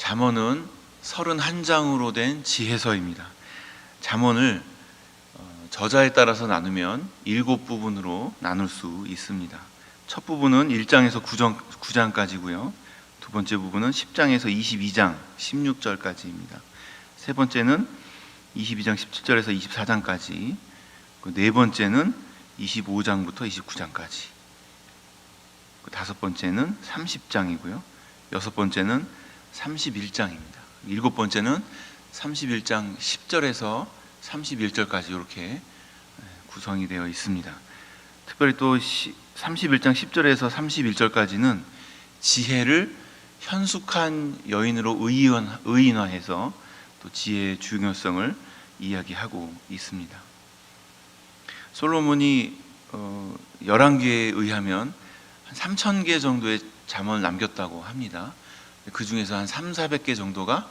잠언은 31장으로 된 지혜서입니다. 잠언을 저자에 따라서 나누면 7부분으로 나눌 수 있습니다. 첫 부분은 1장에서 9장까지고요. 두 번째 부분은 10장에서 22장 16절까지입니다. 세 번째는 22장 17절에서 24장까지, 네 번째는 25장부터 29장까지, 다섯 번째는 30장이고요. 여섯 번째는 31장입니다. 일곱 번째는 31장 10절에서 31절까지 이렇게 구성이 되어 있습니다. 특별히 또 31장 10절에서 31절까지는 지혜를 현숙한 여인으로 의인화해서 또 지혜의 중요성을 이야기하고 있습니다. 솔로몬이 11개에 의하면 한 3,000개 정도의 잠언을 남겼다고 합니다. 그 중에서 한 300~400개 정도가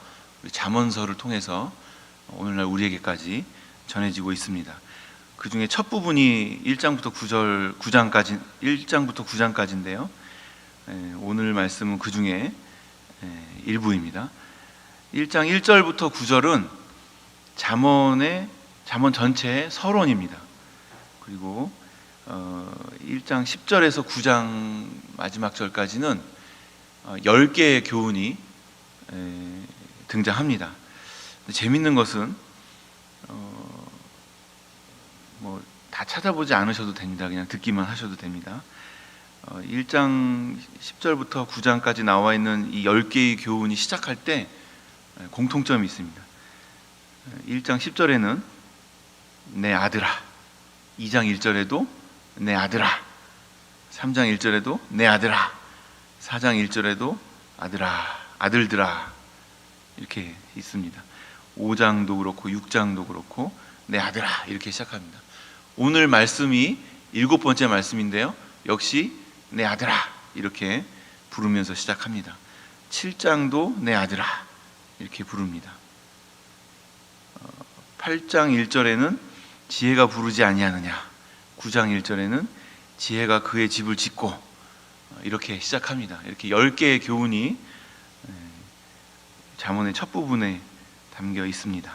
잠언서를 통해서 오늘날 우리에게까지 전해지고 있습니다. 그 중에 첫 부분이 1장부터 9장까지인데요. 오늘 말씀은 그 중에 일부입니다. 1장 1절부터 9절은 잠언 전체의 서론입니다. 그리고 1장 10절에서 9장 마지막 절까지는 10개의 교훈이 등장합니다. 재밌는 것은 다 찾아보지 않으셔도 됩니다. 그냥 듣기만 하셔도 됩니다. 1장 10절부터 9장까지 나와 있는 이 10개의 교훈이 시작할 때 공통점이 있습니다. 1장 10절에는 내 아들아, 2장 1절에도 내 아들아, 3장 1절에도 내 아들아, 4장 1절에도 아들아, 아들들아 이렇게 있습니다. 5장도 그렇고 6장도 그렇고 내 아들아 이렇게 시작합니다. 오늘 말씀이 7번째 말씀인데요. 역시 내 아들아 이렇게 부르면서 시작합니다. 7장도 내 아들아 이렇게 부릅니다. 8장 1절에는 지혜가 부르지 아니하느냐, 9장 1절에는 지혜가 그의 집을 짓고 이렇게 시작합니다. 이렇게 10개의 교훈이 잠언의 첫 부분에 담겨 있습니다.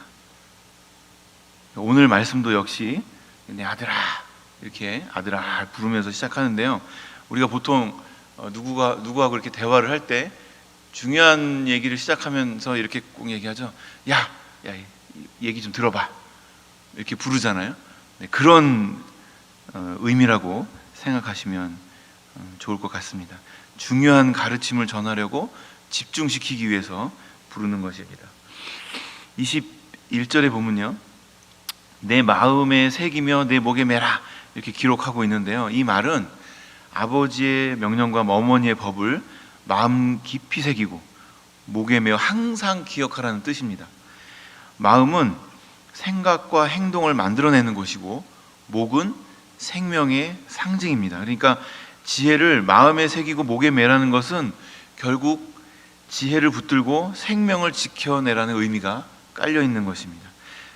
오늘 말씀도 역시 내 아들아 이렇게 아들아 부르면서 시작하는데요. 우리가 보통 누구하고 이렇게 대화를 할 때 중요한 얘기를 시작하면서 이렇게 꼭 얘기하죠. 야, 얘기 좀 들어봐 이렇게 부르잖아요. 그런 의미라고 생각하시면 좋을 것 같습니다. 중요한 가르침을 전하려고 집중시키기 위해서 부르는 것입니다. 21절에 보면요, 내 마음에 새기며 내 목에 매라 이렇게 기록하고 있는데요. 이 말은 아버지의 명령과 어머니의 법을 마음 깊이 새기고 목에 매어 항상 기억하라는 뜻입니다. 마음은 생각과 행동을 만들어내는 것이고 목은 생명의 상징입니다. 그러니까 지혜를 마음에 새기고 목에 매라는 것은 결국 지혜를 붙들고 생명을 지켜내라는 의미가 깔려 있는 것입니다.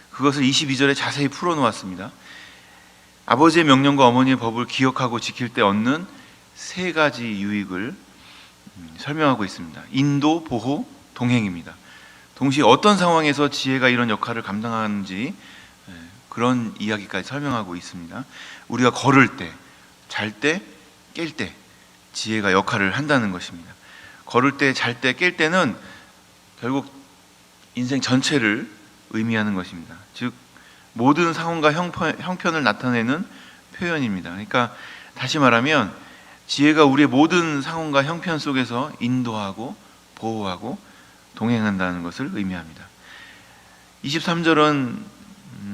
그것을 22절에 자세히 풀어놓았습니다. 아버지의 명령과 어머니의 법을 기억하고 지킬 때 얻는 세 가지 유익을 설명하고 있습니다. 인도, 보호, 동행입니다. 동시에 어떤 상황에서 지혜가 이런 역할을 감당하는지 그런 이야기까지 설명하고 있습니다. 우리가 걸을 때, 잘 때, 깰 때 지혜가 역할을 한다는 것입니다. 걸을 때, 잘 때, 깰 때는 결국 인생 전체를 의미하는 것입니다. 즉 모든 상황과 형편을 나타내는 표현입니다. 그러니까 다시 말하면 지혜가 우리의 모든 상황과 형편 속에서 인도하고 보호하고 동행한다는 것을 의미합니다. 23절은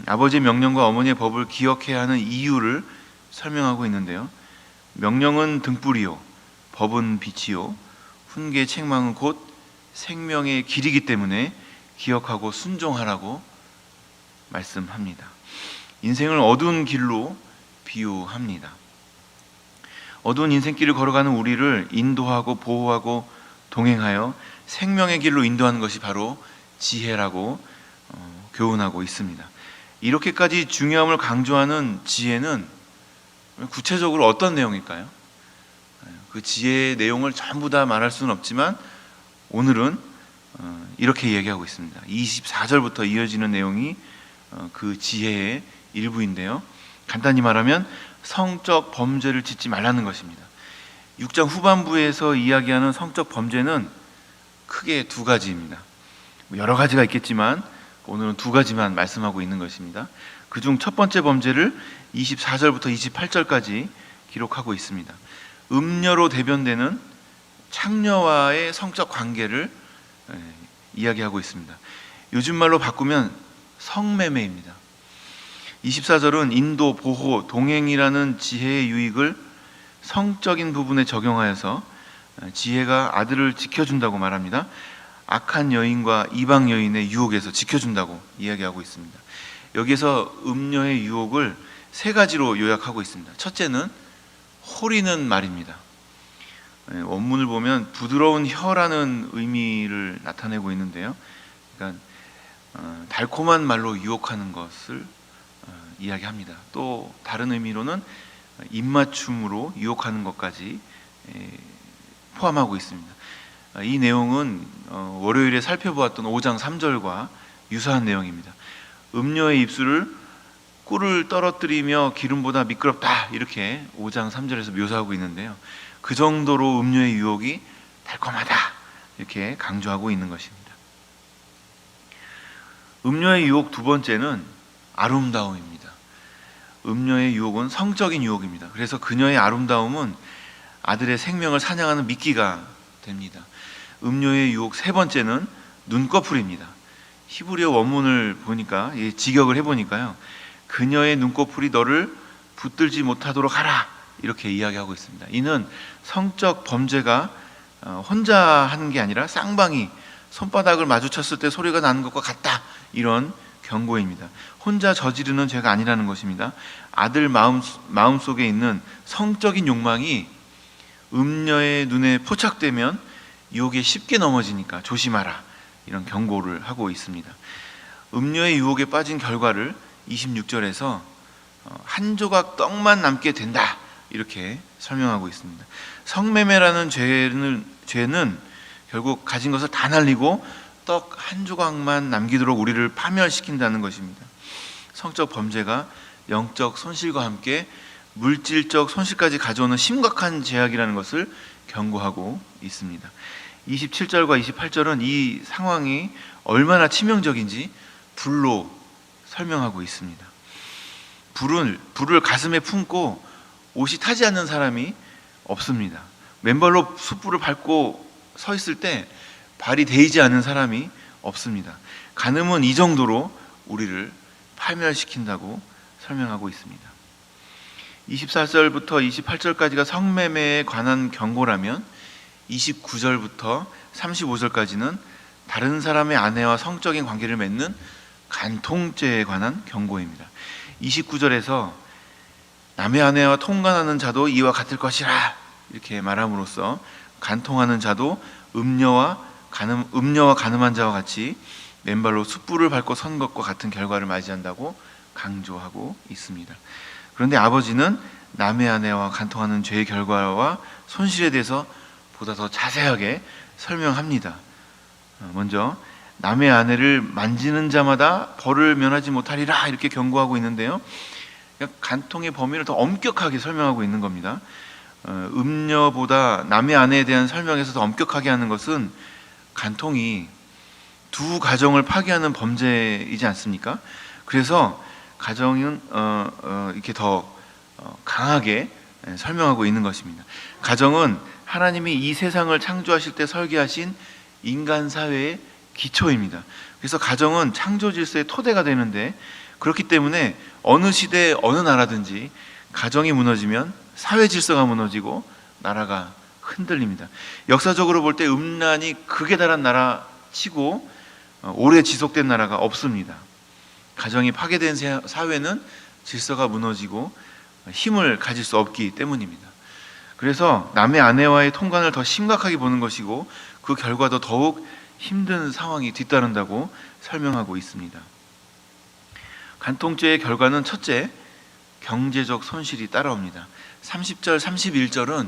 아버지의 명령과 어머니의 법을 기억해야 하는 이유를 설명하고 있는데요. 명령은 등불이요, 법은 빛이요, 훈계 책망은 곧 생명의 길이기 때문에 기억하고 순종하라고 말씀합니다. 인생을 어두운 길로 비유합니다. 어두운 인생길을 걸어가는 우리를 인도하고 보호하고 동행하여 생명의 길로 인도하는 것이 바로 지혜라고 교훈하고 있습니다. 이렇게까지 중요함을 강조하는 지혜는 구체적으로 어떤 내용일까요? 그 지혜의 내용을 전부 다 말할 수는 없지만 오늘은 이렇게 얘기하고 있습니다. 24절부터 이어지는 내용이 그 지혜의 일부인데요. 간단히 말하면 성적 범죄를 짓지 말라는 것입니다. 6장 후반부에서 이야기하는 성적 범죄는 크게 두 가지입니다. 여러 가지가 있겠지만 오늘은 두 가지만 말씀하고 있는 것입니다. 그중 첫 번째 범죄를 24절부터 28절까지 기록하고 있습니다. 음녀로 대변되는 창녀와의 성적 관계를 이야기하고 있습니다. 요즘 말로 바꾸면 성매매입니다. 24절은 인도, 보호, 동행이라는 지혜의 유익을 성적인 부분에 적용하여서 지혜가 아들을 지켜준다고 말합니다. 악한 여인과 이방 여인의 유혹에서 지켜준다고 이야기하고 있습니다. 여기서 음녀의 유혹을 세 가지로 요약하고 있습니다. 첫째는 호리는 말입니다. 원문을 보면 부드러운 혀라는 의미를 나타내고 있는데요. 그러니까 달콤한 말로 유혹하는 것을 이야기합니다. 또 다른 의미로는 입맞춤으로 유혹하는 것까지 포함하고 있습니다. 이 내용은 월요일에 살펴보았던 5장 3절과 유사한 내용입니다. 음녀의 입술을 꿀을 떨어뜨리며 기름보다 미끄럽다, 이렇게 5장 3절에서 묘사하고 있는데요. 그 정도로 음녀의 유혹이 달콤하다, 이렇게 강조하고 있는 것입니다. 음녀의 유혹 두 번째는 아름다움입니다. 음녀의 유혹은 성적인 유혹입니다. 그래서 그녀의 아름다움은 아들의 생명을 사냥하는 미끼가 됩니다. 음녀의 유혹 세 번째는 눈꺼풀입니다. 히브리어 원문을 보니까, 직역을 해보니까요, 그녀의 눈꺼풀이 너를 붙들지 못하도록 하라, 이렇게 이야기하고 있습니다. 이는 성적 범죄가 혼자 하는 게 아니라 쌍방이 손바닥을 마주쳤을 때 소리가 나는 것과 같다, 이런 경고입니다. 혼자 저지르는 죄가 아니라는 것입니다. 아들 마음속에 있는 성적인 욕망이 음녀의 눈에 포착되면 유혹에 쉽게 넘어지니까 조심하라, 이런 경고를 하고 있습니다. 음녀의 유혹에 빠진 결과를 26절에서 한 조각 떡만 남게 된다, 이렇게 설명하고 있습니다. 성매매라는 죄는 결국 가진 것을 다 날리고 떡 한 조각만 남기도록 우리를 파멸시킨다는 것입니다. 성적 범죄가 영적 손실과 함께 물질적 손실까지 가져오는 심각한 죄악이라는 것을 경고하고 있습니다. 27절과 28절은 이 상황이 얼마나 치명적인지 불로 설명하고 있습니다. 불을 가슴에 품고 옷이 타지 않는 사람이 없습니다. 맨발로 숯불을 밟고 서 있을 때 발이 데이지 않는 사람이 없습니다. 간음은 이 정도로 우리를 파멸시킨다고 설명하고 있습니다. 24절부터 28절까지가 성매매에 관한 경고라면 29절부터 35절까지는 다른 사람의 아내와 성적인 관계를 맺는 간통죄에 관한 경고입니다. 29절에서 남의 아내와 통간하는 자도 이와 같을 것이라, 이렇게 말함으로써 간통하는 자도 음녀와 간음한 자와 같이 맨발로 숯불을 밟고 선 것과 같은 결과를 맞이한다고 강조하고 있습니다. 그런데 아버지는 남의 아내와 간통하는 죄의 결과와 손실에 대해서 보다 더 자세하게 설명합니다. 먼저 남의 아내를 만지는 자마다 벌을 면하지 못하리라, 이렇게 경고하고 있는데요. 간통의 범위를 더 엄격하게 설명하고 있는 겁니다. 음녀보다 남의 아내에 대한 설명에서 더 엄격하게 하는 것은 간통이 두 가정을 파괴하는 범죄이지 않습니까? 그래서 가정은 이렇게 더 강하게 설명하고 있는 것입니다. 가정은 하나님이 이 세상을 창조하실 때 설계하신 인간 사회의 기초입니다. 그래서 가정은 창조 질서의 토대가 되는데, 그렇기 때문에 어느 시대 어느 나라든지 가정이 무너지면 사회 질서가 무너지고 나라가 흔들립니다. 역사적으로 볼 때 음란이 극에 달한 나라 치고 오래 지속된 나라가 없습니다. 가정이 파괴된 사회는 질서가 무너지고 힘을 가질 수 없기 때문입니다. 그래서 남의 아내와의 통관을 더 심각하게 보는 것이고 그 결과도 더욱 힘든 상황이 뒤따른다고 설명하고 있습니다. 간통죄의 결과는 첫째, 경제적 손실이 따라옵니다. 30절, 31절은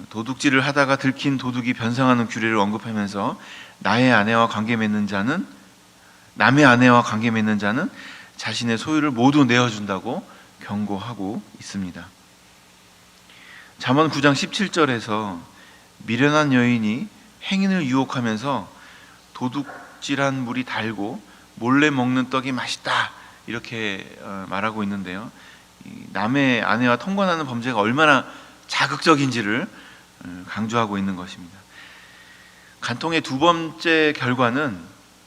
도둑질을 하다가 들킨 도둑이 변상하는 규례를 언급하면서 남의 아내와 관계 맺는 자는 자신의 소유를 모두 내어준다고 경고하고 있습니다. 잠언 9장 17절에서 미련한 여인이 행인을 유혹하면서 도둑질한 물이 달고 몰래 먹는 떡이 맛있다 이렇게 말하고 있는데요. 남의 아내와 통관하는 범죄가 얼마나 자극적인지를 강조하고 있는 것입니다. 간통의 두 번째 결과는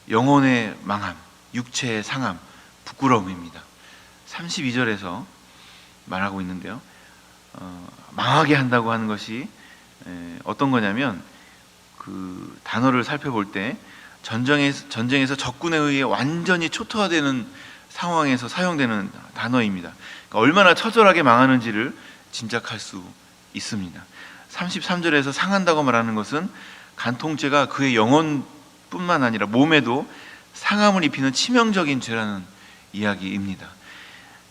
영혼의 망함, 육체의 상함, 부끄러움입니다. 32절에서 말하고 있는데요. 망하게 한다고 하는 것이 어떤 거냐면 그 단어를 살펴볼 때 전쟁에서 적군에 의해 완전히 초토화되는 상황에서 사용되는 단어입니다. 그러니까 얼마나 처절하게 망하는지를 짐작할 수 있습니다. 33절에서 상한다고 말하는 것은 간통죄가 그의 영혼뿐만 아니라 몸에도 상함을 입히는 치명적인 죄라는 이야기입니다.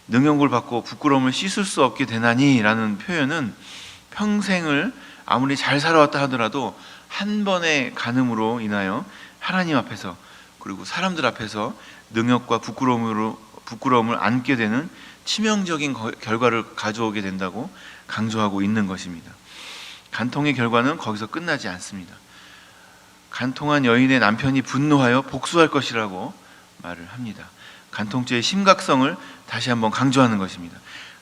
능욕을 받고 부끄러움을 씻을 수 없게 되나니라는 표현은 평생을 아무리 잘 살아왔다 하더라도 한 번의 간음으로 인하여 하나님 앞에서 그리고 사람들 앞에서 능욕과 부끄러움을 안게 되는 치명적인 결과를 가져오게 된다고 강조하고 있는 것입니다. 간통의 결과는 거기서 끝나지 않습니다. 간통한 여인의 남편이 분노하여 복수할 것이라고 말을 합니다. 간통죄의 심각성을 다시 한번 강조하는 것입니다.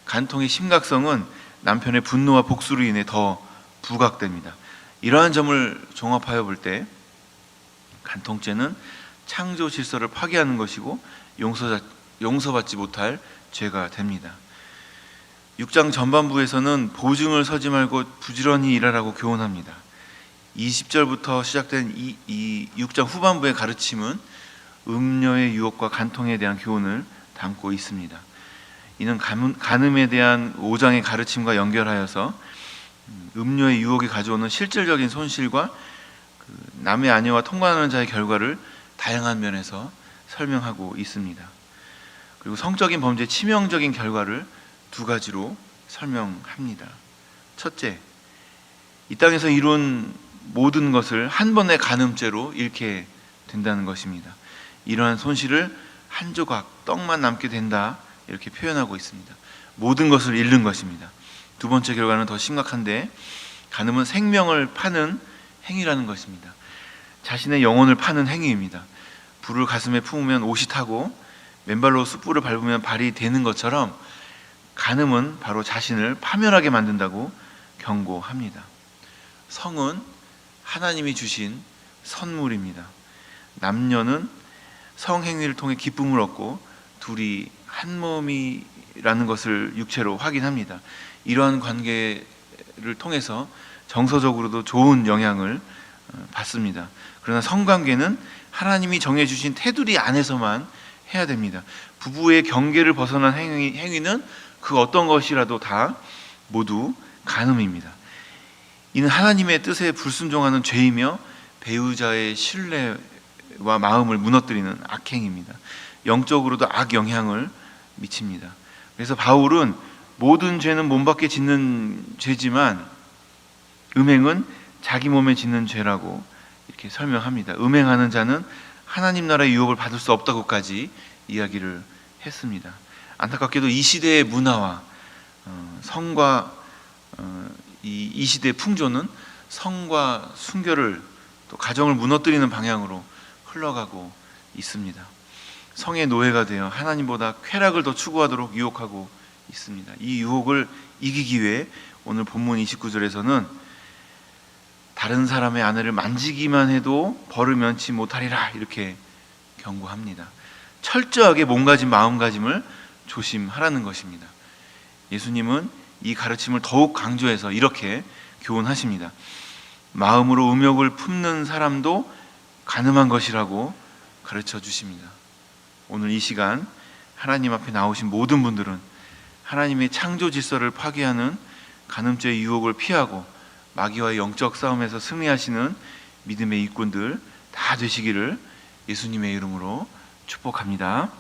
간통의 심각성은 남편의 분노와 복수로 인해 더 부각됩니다. 이러한 점을 종합하여 볼 때 간통죄는 창조 질서를 파괴하는 것이고 용서받지 못할 죄가 됩니다. 6장 전반부에서는 보증을 서지 말고 부지런히 일하라고 교훈합니다. 20절부터 시작된 이 6장 후반부의 가르침은 음료의 유혹과 간통에 대한 교훈을 담고 있습니다. 이는 간음에 대한 5장의 가르침과 연결하여서 음료의 유혹이 가져오는 실질적인 손실과 남의 아내와 통관하는 자의 결과를 다양한 면에서 설명하고 있습니다. 그리고 성적인 범죄의 치명적인 결과를 두 가지로 설명합니다. 첫째, 이 땅에서 이룬 모든 것을 한 번의 간음죄로 잃게 된다는 것입니다. 이러한 손실을 한 조각 떡만 남게 된다 이렇게 표현하고 있습니다. 모든 것을 잃는 것입니다. 두 번째 결과는 더 심각한데 간음은 생명을 파는 행위라는 것입니다. 자신의 영혼을 파는 행위입니다. 불을 가슴에 품으면 옷이 타고 맨발로 숯불을 밟으면 발이 되는 것처럼 간음은 바로 자신을 파멸하게 만든다고 경고합니다. 성은 하나님이 주신 선물입니다. 남녀는 성행위를 통해 기쁨을 얻고 둘이 한 몸이라는 것을 육체로 확인합니다. 이러한 관계를 통해서 정서적으로도 좋은 영향을 받습니다. 그러나 성관계는 하나님이 정해주신 테두리 안에서만 해야 됩니다. 부부의 경계를 벗어난 행위는 그 어떤 것이라도 다 모두 간음입니다. 이는 하나님의 뜻에 불순종하는 죄이며 배우자의 신뢰와 마음을 무너뜨리는 악행입니다. 영적으로도 악영향을 미칩니다. 그래서 바울은 모든 죄는 몸 밖에 짓는 죄지만 음행은 자기 몸에 짓는 죄라고 이렇게 설명합니다. 음행하는 자는 하나님 나라의 유업을 받을 수 없다고까지 이야기를 했습니다. 안타깝게도 이 시대의 문화와 성과 이 시대의 풍조는 성과 순결을 또 가정을 무너뜨리는 방향으로 흘러가고 있습니다. 성의 노예가 되어 하나님보다 쾌락을 더 추구하도록 유혹하고 있습니다. 이 유혹을 이기기 위해 오늘 본문 29절에서는 다른 사람의 아내를 만지기만 해도 벌을 면치 못하리라 이렇게 경고합니다. 철저하게 몸가짐 마음가짐을 조심하라는 것입니다. 예수님은 이 가르침을 더욱 강조해서 이렇게 교훈하십니다. 마음으로 음욕을 품는 사람도 간음한 것이라고 가르쳐 주십니다. 오늘 이 시간 하나님 앞에 나오신 모든 분들은 하나님의 창조 질서를 파괴하는 간음죄의 유혹을 피하고 마귀와의 영적 싸움에서 승리하시는 믿음의 일꾼들 다 되시기를 예수님의 이름으로 축복합니다.